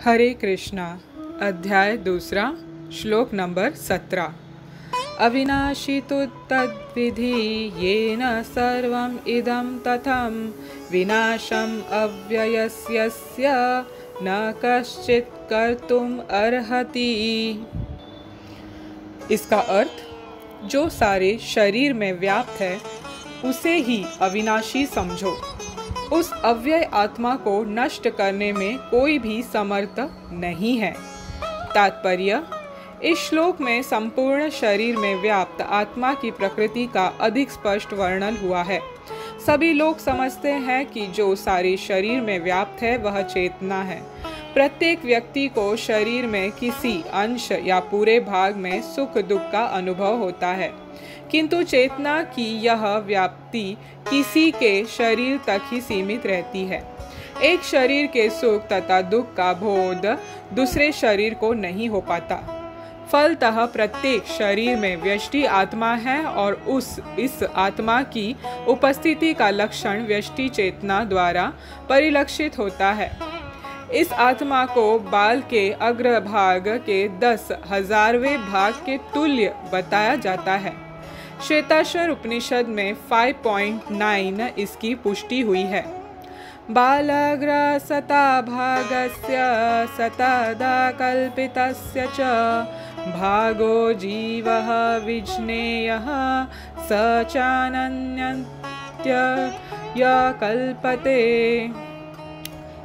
हरे कृष्णा। अध्याय दूसरा, श्लोक नंबर 17। अविनाशी तु तद्विधि येन सर्वम् इदं तथं विनाशम् अव्ययस्यस्य न कश्चित् कर्तुम् अर्हति। इसका अर्थ, जो सारे शरीर में व्याप्त है उसे ही अविनाशी समझो। उस अव्यय आत्मा को नष्ट करने में कोई भी समर्थ नहीं है। तात्पर्य, इस श्लोक में संपूर्ण शरीर में व्याप्त आत्मा की प्रकृति का अधिक स्पष्ट वर्णन हुआ है। सभी लोग समझते हैं कि जो सारे शरीर में व्याप्त है वह चेतना है। प्रत्येक व्यक्ति को शरीर में किसी अंश या पूरे भाग में सुख दुख का अनुभव होता है, किंतु चेतना की यह व्याप्ति किसी के शरीर तक ही सीमित रहती है। एक शरीर के सुख तथा दुख का बोध दूसरे शरीर को नहीं हो पाता। फलतः प्रत्येक शरीर में व्यष्टि आत्मा है और इस आत्मा की उपस्थिति का लक्षण व्यष्टि चेतना द्वारा परिलक्षित होता है। इस आत्मा को बाल के अग्रभाग के 10,000वें भाग के तुल्य बताया जाता है। श्वेताश्वर उपनिषद में 5.9 इसकी पुष्टि हुई है। बालाग्र सता भागस्य सतदा कल्पितस्य च भागो जीवः विज्ञेयः स चानन्यत्य कल्पते।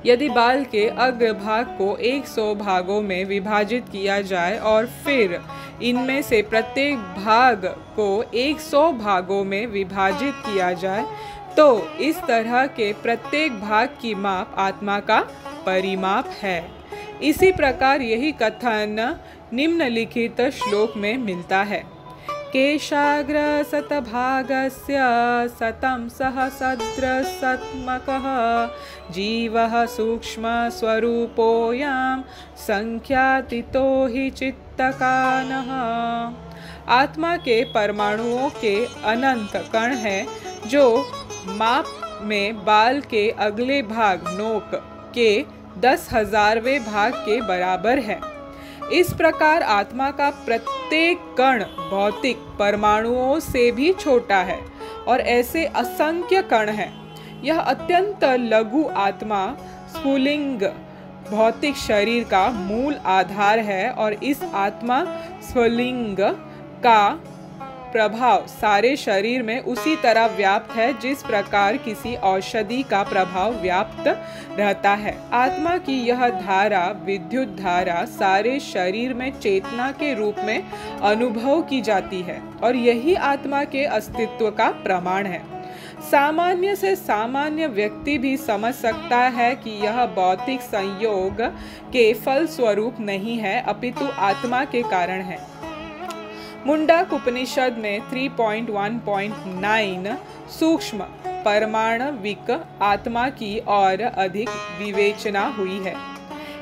यदि बाल के अग्रभाग को 100 भागों में विभाजित किया जाए और फिर इनमें से प्रत्येक भाग को 100 भागों में विभाजित किया जाए तो इस तरह के प्रत्येक भाग की माप आत्मा का परिमाप है। इसी प्रकार यही कथन निम्नलिखित श्लोक में मिलता है। केशाग्र सतभागस्य सतं सहस्रसत्मकः जीवः सूक्ष्म स्वरूपोऽयं संख्यातीतो हि चित्तकानः। आत्मा के परमाणुओं के अनंत कण हैं जो माप में बाल के अगले भाग नोक के 10,000वें भाग के बराबर है। इस प्रकार आत्मा का प्रत्येक कण भौतिक परमाणुओं से भी छोटा है और ऐसे असंख्य कण हैं। यह अत्यंत लघु आत्मा स्फुलिंग भौतिक शरीर का मूल आधार है और इस आत्मा स्फुलिंग का प्रभाव सारे शरीर में उसी तरह व्याप्त है जिस प्रकार किसी औषधि का प्रभाव व्याप्त रहता है। आत्मा की यह धारा, विद्युत धारा, सारे शरीर में चेतना के रूप में अनुभव की जाती है और यही आत्मा के अस्तित्व का प्रमाण है। सामान्य से सामान्य व्यक्ति भी समझ सकता है कि यह भौतिक संयोग के फल स्वरूप नहीं है अपितु आत्मा के कारण है। मुंडक उपनिषद में 3.1.9 सूक्ष्म परमाणविक आत्मा की और अधिक विवेचना हुई है।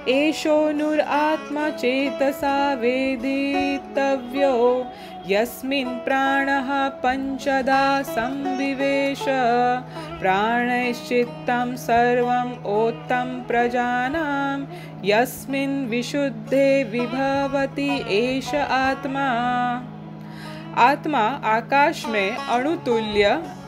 एषो नुरात्मा चेतसा वेदितव्यो यस्मिन् प्राणः पंचधा संविवेश प्राणैश्चित्तं सर्वं ओत्तं प्रजानां यस्मिन् विशुद्धे विभवति एष आत्मा। आत्मा आकाश में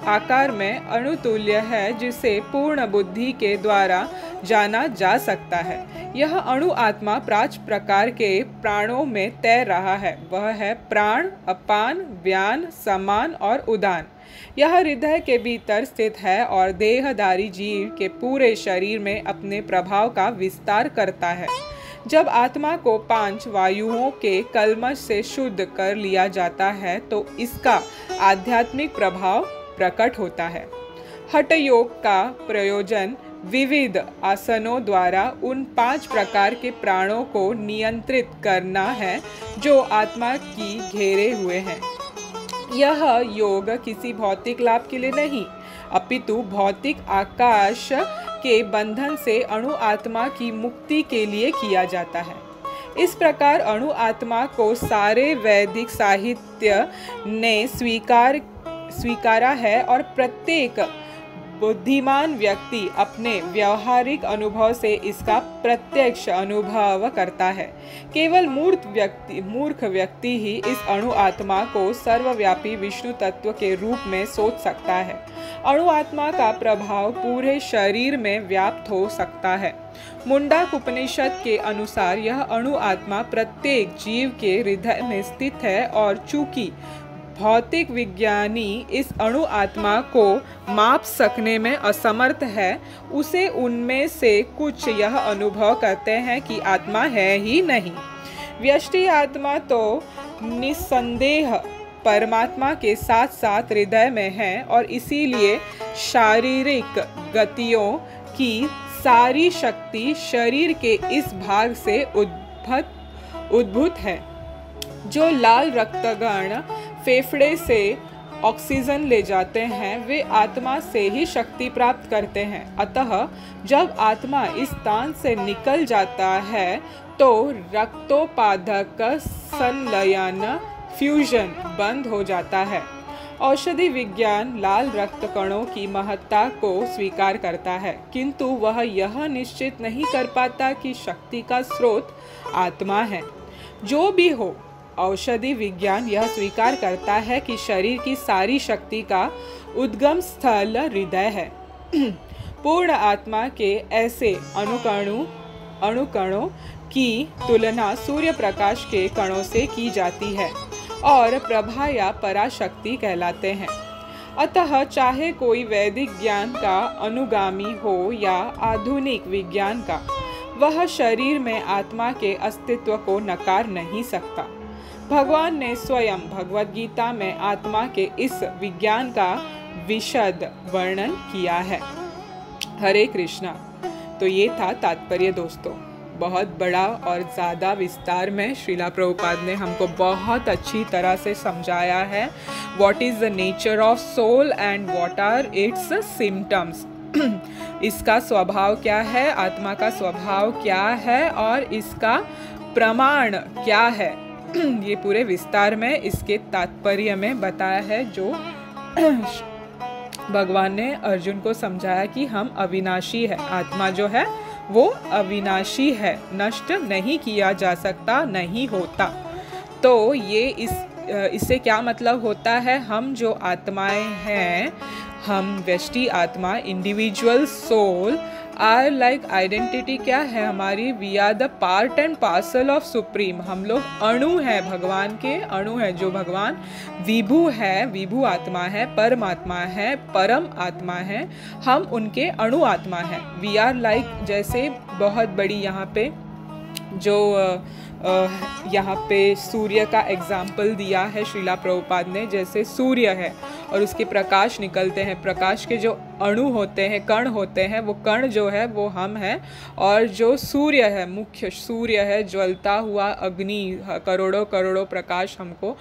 आकार में अणुतुल्य है जिसे पूर्ण बुद्धि के द्वारा जाना जा सकता है। यह अणु आत्मा 5 प्रकार के प्राणों में तैर रहा है। वह है प्राण, अपान, व्यान, समान और उदान। यह हृदय के भीतर स्थित है और देहधारी जीव के पूरे शरीर में अपने प्रभाव का विस्तार करता है। जब आत्मा को 5 वायुओं के कल्मश से शुद्ध कर लिया जाता है तो इसका आध्यात्मिक प्रभाव प्रकट होता है। हठ योग का प्रयोजन विविध आसनों द्वारा उन 5 प्रकार के प्राणों को नियंत्रित करना है जो आत्मा की घेरे हुए हैं। यह योग किसी भौतिक लाभ के लिए नहीं अपितु भौतिक आकाश के बंधन से अणु आत्मा की मुक्ति के लिए किया जाता है। इस प्रकार अणु आत्मा को सारे वैदिक साहित्य ने स्वीकारा है और प्रत्येक बुद्धिमान व्यक्ति अपने व्यावहारिक अनुभव से इसका प्रत्यक्ष अनुभव करता है। केवल मूर्ख व्यक्ति ही इस अणु आत्मा को सर्वव्यापी विष्णु तत्व के रूप में सोच सकता है। अणु आत्मा का प्रभाव पूरे शरीर में व्याप्त हो सकता है। मुंडक उपनिषद के अनुसार यह अणु आत्मा प्रत्येक जीव के हृदय में स्थित है, और चूंकि भौतिक विज्ञानी इस अणु आत्मा को माप सकने में असमर्थ है, उसे उनमें से कुछ यह अनुभव करते हैं कि आत्मा है ही नहीं। व्यष्टि आत्मा तो निस्संदेह परमात्मा के साथ साथ हृदय में है, और इसीलिए शारीरिक गतियों की सारी शक्ति शरीर के इस भाग से उद्भूत है। जो लाल रक्तगण फेफड़े से ऑक्सीजन ले जाते हैं, वे आत्मा से ही शक्ति प्राप्त करते हैं। अतः जब आत्मा इस स्थान से निकल जाता है तो रक्तोपादक संलयन फ्यूजन बंद हो जाता है। औषधि विज्ञान लाल रक्त कणों की महत्ता को स्वीकार करता है, किंतु वह यह निश्चित नहीं कर पाता कि शक्ति का स्रोत आत्मा है। जो भी हो, औषधि विज्ञान यह स्वीकार करता है कि शरीर की सारी शक्ति का उद्गम स्थल हृदय है। पूर्ण आत्मा के ऐसे अणुकणों की तुलना सूर्य प्रकाश के कणों से की जाती है और प्रभा या पराशक्ति कहलाते हैं। अतः चाहे कोई वैदिक ज्ञान का अनुगामी हो या आधुनिक विज्ञान का, वह शरीर में आत्मा के अस्तित्व को नकार नहीं सकता। भगवान ने स्वयं भगवद गीता में आत्मा के इस विज्ञान का विशद वर्णन किया है। हरे कृष्णा। तो ये था तात्पर्य दोस्तों। बहुत बड़ा और ज़्यादा विस्तार में श्रीला प्रभुपाद ने हमको बहुत अच्छी तरह से समझाया है what is the nature of soul and what are its symptoms. इसका स्वभाव क्या है, आत्मा का स्वभाव क्या है और इसका प्रमाण क्या है, ये पूरे विस्तार में इसके तात्पर्य में बताया है, जो भगवान ने अर्जुन को समझाया कि हम अविनाशी है। आत्मा जो है वो अविनाशी है, नष्ट नहीं किया जा सकता, नहीं होता। तो ये इससे क्या मतलब होता है, हम जो आत्माएं हैं, हम व्यष्टि आत्मा, individual soul are like identity क्या है हमारी, we are the part and parcel of supreme. हम लोग अणु है, भगवान के अणु है। जो भगवान विभु है, विभु आत्मा है, परमात्मा है, परम आत्मा है, हम उनके अणु आत्मा है। वी आर लाइक, जैसे बहुत बड़ी यहाँ पे जो यहाँ पे सूर्य का एग्जाम्पल दिया है श्रीला प्रभुपाद ने, जैसे सूर्य है और उसके प्रकाश निकलते हैं, प्रकाश के जो अणु होते हैं, कण होते हैं, वो कण जो है वो हम हैं, और जो सूर्य है, मुख्य सूर्य है, ज्वलता हुआ अग्नि, करोड़ों करोड़ों प्रकाश हमको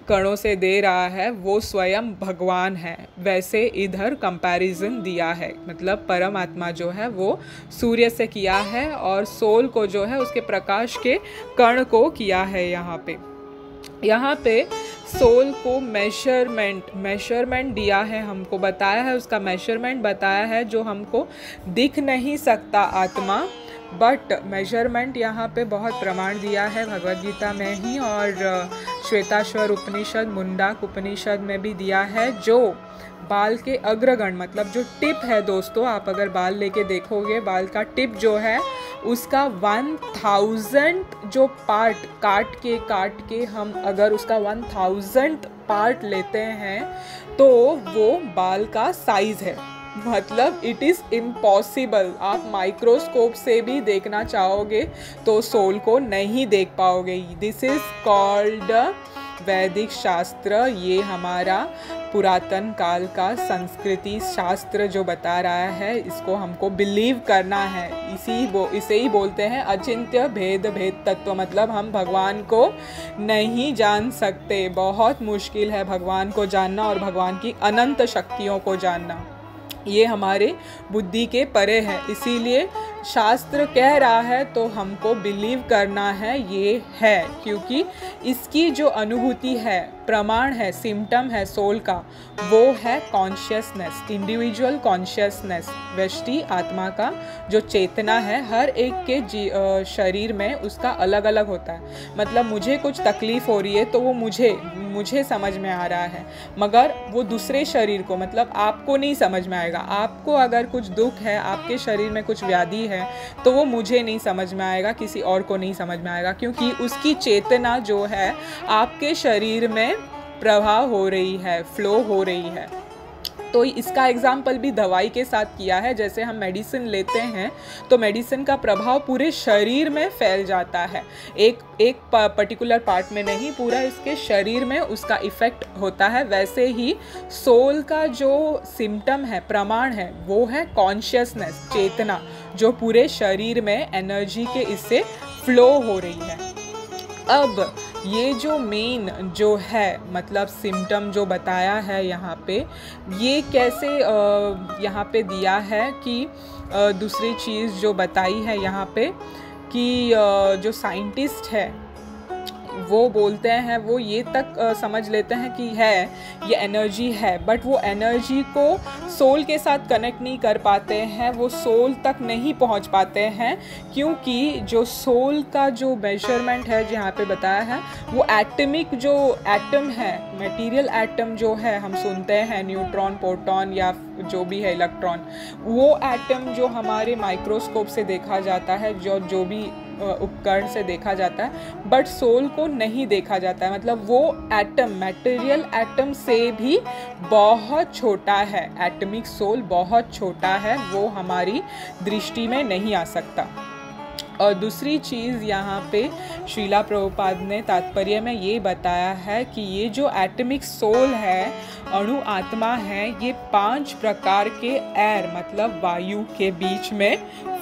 कणों से दे रहा है, वो स्वयं भगवान है। वैसे इधर कंपैरिजन दिया है, मतलब परमात्मा जो है वो सूर्य से किया है और सोल को जो है उसके प्रकाश के कण को किया है। यहाँ पे सोल को मेजरमेंट दिया है, हमको बताया है, उसका मेजरमेंट बताया है जो हमको दिख नहीं सकता आत्मा, बट मेजरमेंट यहाँ पे बहुत प्रमाण दिया है भगवद गीता में ही, और श्वेताश्वर उपनिषद, मुंडक उपनिषद में भी दिया है। जो बाल के अग्रगण, मतलब जो टिप है दोस्तों, आप अगर बाल लेके देखोगे, बाल का टिप जो है उसका 1000 जो पार्ट काट के हम अगर उसका 1000 पार्ट लेते हैं तो वो बाल का साइज है। मतलब इट इज़ इम्पॉसिबल, आप माइक्रोस्कोप से भी देखना चाहोगे तो सोल को नहीं देख पाओगे। दिस इज़ कॉल्ड वैदिक शास्त्र। ये हमारा पुरातन काल का संस्कृति शास्त्र जो बता रहा है, इसको हमको बिलीव करना है। इसे ही बोलते हैं अचिंत्य भेद तत्व। मतलब हम भगवान को नहीं जान सकते, बहुत मुश्किल है भगवान को जानना और भगवान की अनंत शक्तियों को जानना। ये हमारे बुद्धि के परे है। इसीलिए शास्त्र कह रहा है तो हमको बिलीव करना है ये है, क्योंकि इसकी जो अनुभूति है, प्रमाण है, सिम्टम है सोल का, वो है कॉन्शियसनेस, इंडिविजुअल कॉन्शियसनेस। व्यष्टि आत्मा का जो चेतना है हर एक के शरीर में उसका अलग अलग होता है। मतलब मुझे कुछ तकलीफ हो रही है तो वो मुझे समझ में आ रहा है, मगर वो दूसरे शरीर को, मतलब आपको नहीं समझ में आएगा। आपको अगर कुछ दुख है, आपके शरीर में कुछ व्याधि है, तो वो मुझे नहीं समझ में आएगा, किसी और को नहीं समझ में आएगा, क्योंकि उसकी चेतना जो है आपके शरीर में प्रवाह हो रही है, फ्लो हो रही है। तो इसका एग्जाम्पल भी दवाई के साथ किया है। जैसे हम मेडिसिन लेते हैं तो मेडिसिन का प्रभाव पूरे शरीर में फैल जाता है, एक पर्टिकुलर पार्ट में नहीं, पूरा इसके शरीर में उसका इफेक्ट होता है। वैसे ही सोल का जो सिम्टम है, प्रमाण है, वो है कॉन्शियसनेस, चेतना, जो पूरे शरीर में एनर्जी के इससे फ्लो हो रही है। अब ये जो मेन जो है, मतलब सिम्टम जो बताया है यहाँ पे, ये कैसे यहाँ पे दिया है कि दूसरी चीज़ जो बताई है यहाँ पे कि जो साइंटिस्ट है वो बोलते हैं, वो ये तक समझ लेते हैं कि है ये एनर्जी है, बट वो एनर्जी को सोल के साथ कनेक्ट नहीं कर पाते हैं, वो सोल तक नहीं पहुंच पाते हैं, क्योंकि जो सोल का जो मेजरमेंट है जहाँ पे बताया है, वो एटमिक जो एटम है, मटेरियल एटम जो है, हम सुनते हैं न्यूट्रॉन, प्रोटॉन या जो भी है इलेक्ट्रॉन, वो एटम जो हमारे माइक्रोस्कोप से देखा जाता है, जो भी उपकरण से देखा जाता है, बट सोल को नहीं देखा जाता है। मतलब वो एटम, मटेरियल एटम से भी बहुत छोटा है, एटमिक सोल बहुत छोटा है, वो हमारी दृष्टि में नहीं आ सकता। और दूसरी चीज़ यहाँ पे श्रीला प्रभुपाद ने तात्पर्य में ये बताया है कि ये जो एटमिक सोल है, अणु आत्मा है, ये 5 प्रकार के एयर, मतलब वायु के बीच में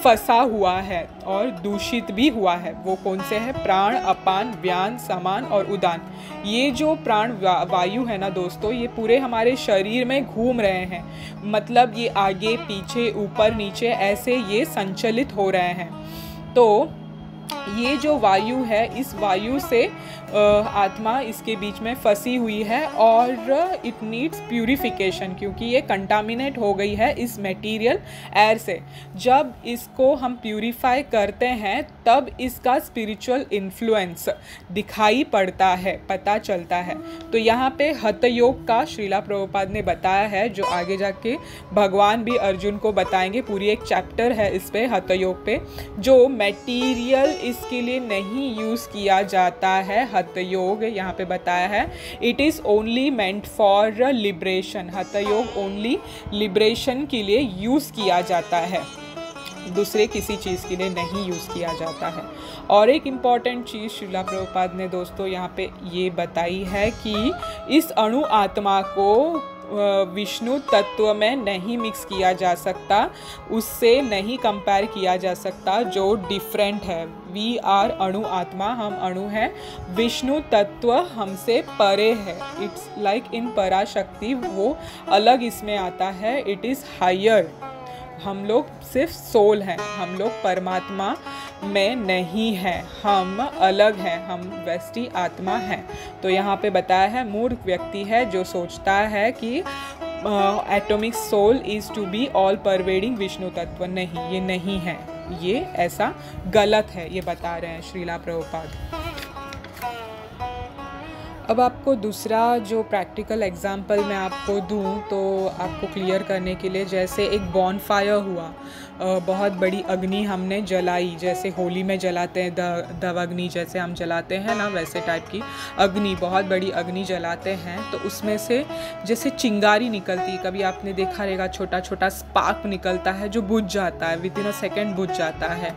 फंसा हुआ है और दूषित भी हुआ है। वो कौन से हैं? प्राण, अपान, व्यान, समान और उदान। ये जो प्राण वायु है ना दोस्तों, ये पूरे हमारे शरीर में घूम रहे हैं, मतलब ये आगे पीछे ऊपर नीचे ऐसे ये संचलित हो रहे हैं। तो ये जो वायु है, इस वायु से आत्मा इसके बीच में फंसी हुई है और इट नीड्स प्यूरिफिकेशन, क्योंकि ये कंटामिनेट हो गई है इस मटेरियल एयर से। जब इसको हम प्यूरिफाई करते हैं तब इसका स्पिरिचुअल इन्फ्लुएंस दिखाई पड़ता है, पता चलता है। तो यहाँ पे हठ योग का श्रीला प्रभुपाद ने बताया है, जो आगे जाके भगवान भी अर्जुन को बताएंगे। पूरी एक चैप्टर है इस पे, हठ योग पे, जो मटेरियल इसके लिए नहीं यूज़ किया जाता है। हठ योग यहाँ पे बताया है, it is only meant for liberation. हठ योग ओनली लिबरेशन के लिए यूज़ किया जाता है, दूसरे किसी चीज़ के लिए नहीं यूज़ किया जाता है। और एक इम्पॉर्टेंट चीज़ श्रीला प्रभुपाद ने दोस्तों यहाँ पे ये बताई है कि इस अणु आत्मा को विष्णु तत्व में नहीं मिक्स किया जा सकता, उससे नहीं कंपेयर किया जा सकता, जो डिफरेंट है। वी आर अणु आत्मा, हम अणु हैं, विष्णु तत्व हमसे परे है। इट्स लाइक इन पराशक्ति, वो अलग इसमें आता है, इट इज़ हायर। हम लोग सिर्फ सोल हैं, हम लोग परमात्मा में नहीं हैं, हम अलग हैं, हम व्यष्टि आत्मा हैं। तो यहाँ पे बताया है, मूर्ख व्यक्ति है जो सोचता है कि atomic soul is to be all pervading Vishnu तत्व। नहीं, ये नहीं है, ये ऐसा गलत है, ये बता रहे हैं श्रीला प्रभुपाद। अब आपको दूसरा जो प्रैक्टिकल एग्जाम्पल मैं आपको दूं तो आपको क्लियर करने के लिए, जैसे एक बॉनफायर हुआ, बहुत बड़ी अग्नि हमने जलाई, जैसे होली में जलाते हैं दव अग्नि, जैसे हम जलाते हैं ना, वैसे टाइप की अग्नि, बहुत बड़ी अग्नि जलाते हैं, तो उसमें से जैसे चिंगारी निकलती, कभी आपने देखा रहेगा छोटा छोटा स्पार्क निकलता है जो बुझ जाता है, विद इन अ सेकेंड बुझ जाता है।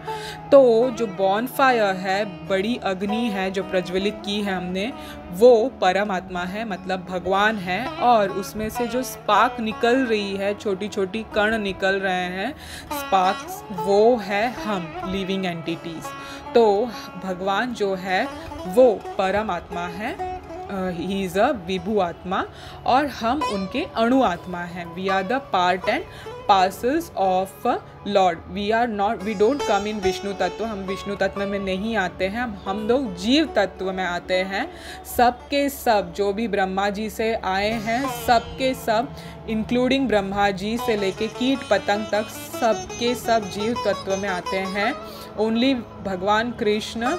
तो जो बॉनफायर है, बड़ी अग्नि है जो प्रज्वलित की है हमने, वो परमात्मा है, मतलब भगवान है। और उसमें से जो स्पार्क निकल रही है, छोटी छोटी कण निकल रहे हैं स्पार्क्स, वो है हम लिविंग एंटिटीज। तो भगवान जो है वो परमात्मा है ही इज़ अ विभु आत्मा और हम उनके अणु आत्मा हैं। We are the part and parcels of lord. We don't come in Vishnu तत्व, हम विष्णु तत्व में नहीं आते हैं, हम लोग जीव तत्व में आते हैं। सबके सब जो भी ब्रह्मा जी से आए हैं, सबके सब इंक्लूडिंग ब्रह्मा जी से लेके कीट पतंग तक सबके सब जीव तत्व में आते हैं। ओनली भगवान कृष्ण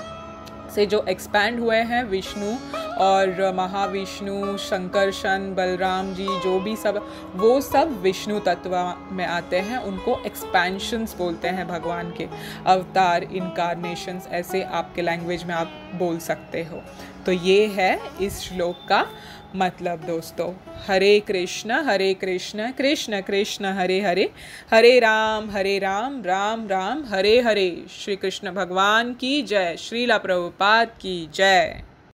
से जो एक्सपैंड हुए हैं, विष्णु और महाविष्णु, शंकरशन, बलराम जी, जो भी सब, वो सब विष्णु तत्व में आते हैं। उनको एक्सपेंशंस बोलते हैं, भगवान के अवतार, इनकारनेशंस, ऐसे आपके लैंग्वेज में आप बोल सकते हो। तो ये है इस श्लोक का मतलब दोस्तों। हरे कृष्ण कृष्ण कृष्ण हरे हरे, हरे राम राम राम हरे हरे। श्री कृष्ण भगवान की जय। श्रीला प्रभुपाद की जय।